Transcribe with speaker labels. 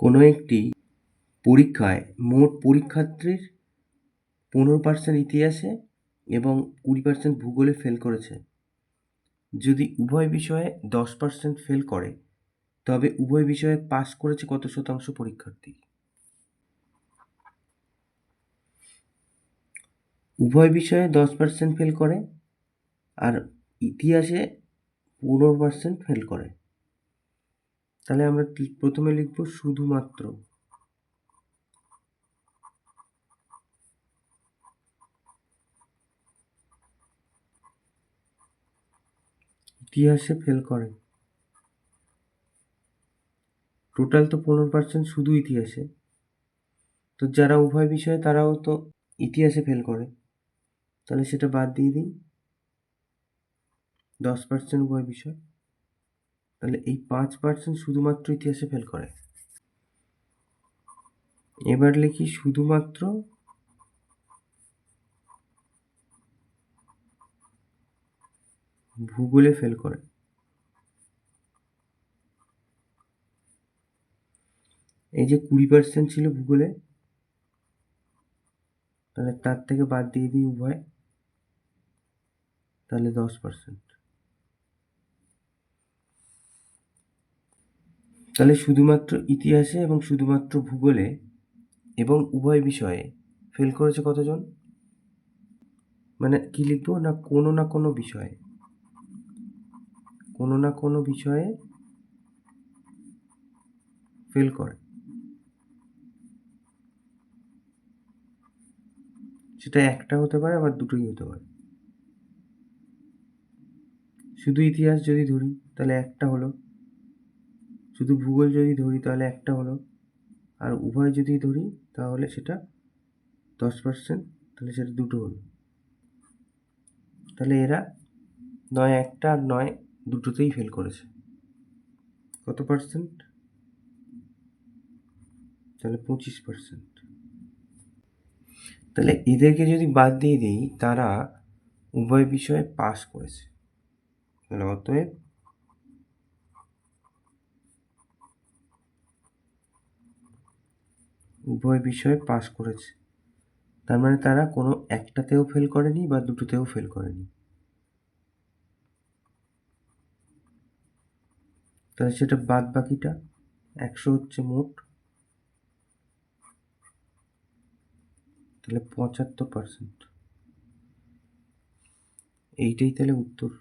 Speaker 1: কোনো একটি পরীক্ষায় মোট পরীক্ষার্থীর 15% ইতিহাসে এবং 20% ভূগোলে ফেল করেছে। যদি উভয় বিষয়ে 10% ফেল করে তবে উভয় বিষয়ে পাস করেছে কত শতাংশ পরীক্ষার্থী? উভয় বিষয়ে 10% ফেল করে আর ইতিহাসে 15% ফেল করে। তাহলে আমরা প্রথমে লিখব শুধুমাত্র। ইতিহাসে ফেল করে। টোটাল তো 15% শুধু ইতিহাসে। তো যারা উভয় বিষয়ে তারাও তো ইতিহাসে ফেল করে, তাহলে সেটা বাদ দিয়ে দিই। 10% উভয় বিষয়, তাহলে এই 5% শুধুমাত্র ইতিহাসে ফেল করে। এবার লিখি শুধুমাত্র ভূগোলে ফেল করে। এই যে 20% ছিল ভূগোলে, তাহলে তার থেকে বাদ দিয়ে দিই উভয়, তাহলে 10%। তাহলে শুধুমাত্র ইতিহাসে এবং শুধুমাত্র ভূগোলে এবং উভয় বিষয়ে ফেল করেছে কতজন? মানে কি লিখবো না, কোনো না কোনো বিষয়ে, কোনো না কোনো বিষয়ে ফেল করে। সেটা একটা হতে পারে, আবার দুটোই হতে পারে। শুধু ইতিহাস যদি ধরি তাহলে একটা হলো, শুধু ভূগোল যদি ধরি তাহলে একটা হলো, আর উভয় যদি ধরি তাহলে সেটা 10%, তাহলে সেটা দুটো হলো। তাহলে এরা নয় একটা আর নয় দুটোতেই ফেল করেছে। কত পার্সেন্ট? তাহলে 25%। তাহলে এদেরকে যদি বাদ দিয়ে দিই, তারা উভয় বিষয়ে পাস করেছে। তাহলে অতএব উভয় বিষয়ে পাস করেছে, তার মানে তারা কোনো একটাতেও ফেল করেনি বা দুটোতেও ফেল করেনি। তাহলে সেটা বাদ বাকিটা 100 হচ্ছে মোট, তাহলে 75%। এইটাই তাহলে উত্তর।